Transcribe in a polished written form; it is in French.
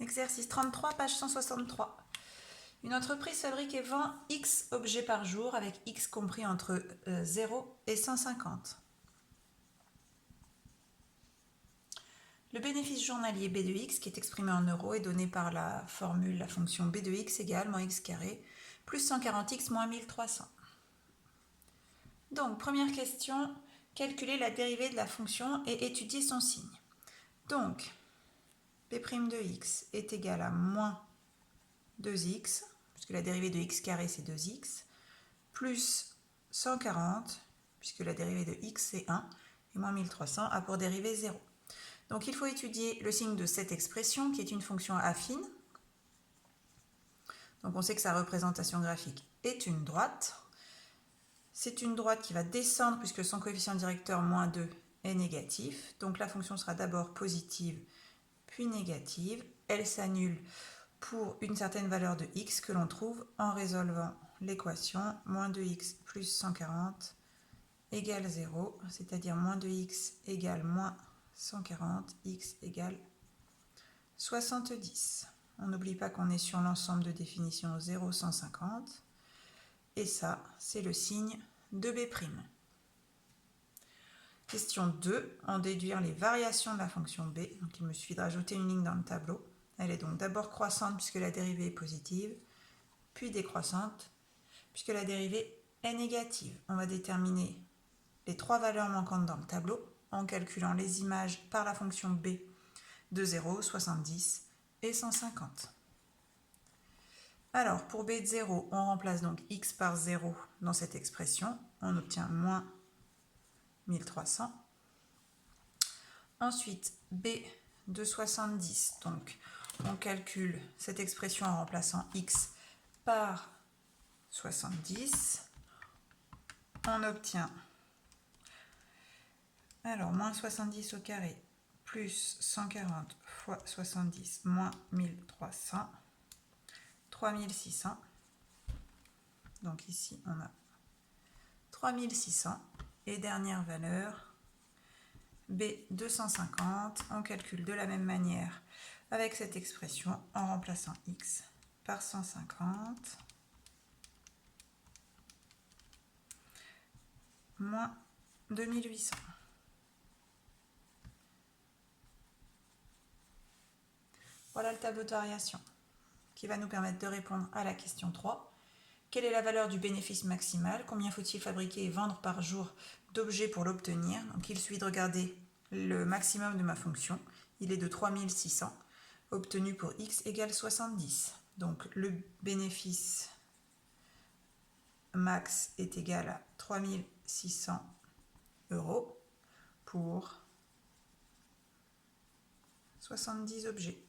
Exercice 33, page 163. Une entreprise fabrique et vend X objets par jour avec X compris entre 0 et 150. Le bénéfice journalier B de X, qui est exprimé en euros, est donné par la formule, la fonction B de X égale moins X carré plus 140X moins 1300. Donc, première question, calculer la dérivée de la fonction et étudier son signe. Donc, B' de X est égal à moins 2X, puisque la dérivée de X carré c'est 2X, plus 140, puisque la dérivée de X c'est 1, et moins 1300 a pour dérivée 0. Donc il faut étudier le signe de cette expression qui est une fonction affine. Donc on sait que sa représentation graphique est une droite. C'est une droite qui va descendre puisque son coefficient directeur moins 2 est négatif. Donc la fonction sera d'abord positive puis négative. Elle s'annule pour une certaine valeur de x que l'on trouve en résolvant l'équation moins 2x plus 140 égale 0, c'est-à-dire moins 2x égale moins 140, x égale 70. On n'oublie pas qu'on est sur l'ensemble de définition 0, 150. Et ça, c'est le signe de B'. Question 2, en déduire les variations de la fonction B. Donc il me suffit de rajouter une ligne dans le tableau. Elle est donc d'abord croissante puisque la dérivée est positive, puis décroissante puisque la dérivée est négative. On va déterminer les trois valeurs manquantes dans le tableau en calculant les images par la fonction B de 0, 70 et 150. Alors, pour B de 0, on remplace donc x par 0 dans cette expression. On obtient moins 1300. Ensuite, B de 70, donc on calcule cette expression en remplaçant x par 70. On obtient alors moins 70 au carré plus 140 fois 70 moins 1300, 3600. Donc ici on a 3600 et dernière valeur B 250. On calcule de la même manière avec cette expression en remplaçant x par 150 moins 2800. Voilà le tableau de variation qui va nous permettre de répondre à la question 3. Quelle est la valeur du bénéfice maximal? Combien faut-il fabriquer et vendre par jour d'objets pour l'obtenir? Donc il suffit de regarder le maximum de ma fonction. Il est de 3600, obtenu pour x égale 70. Donc le bénéfice max est égal à 3600 € pour 70 objets.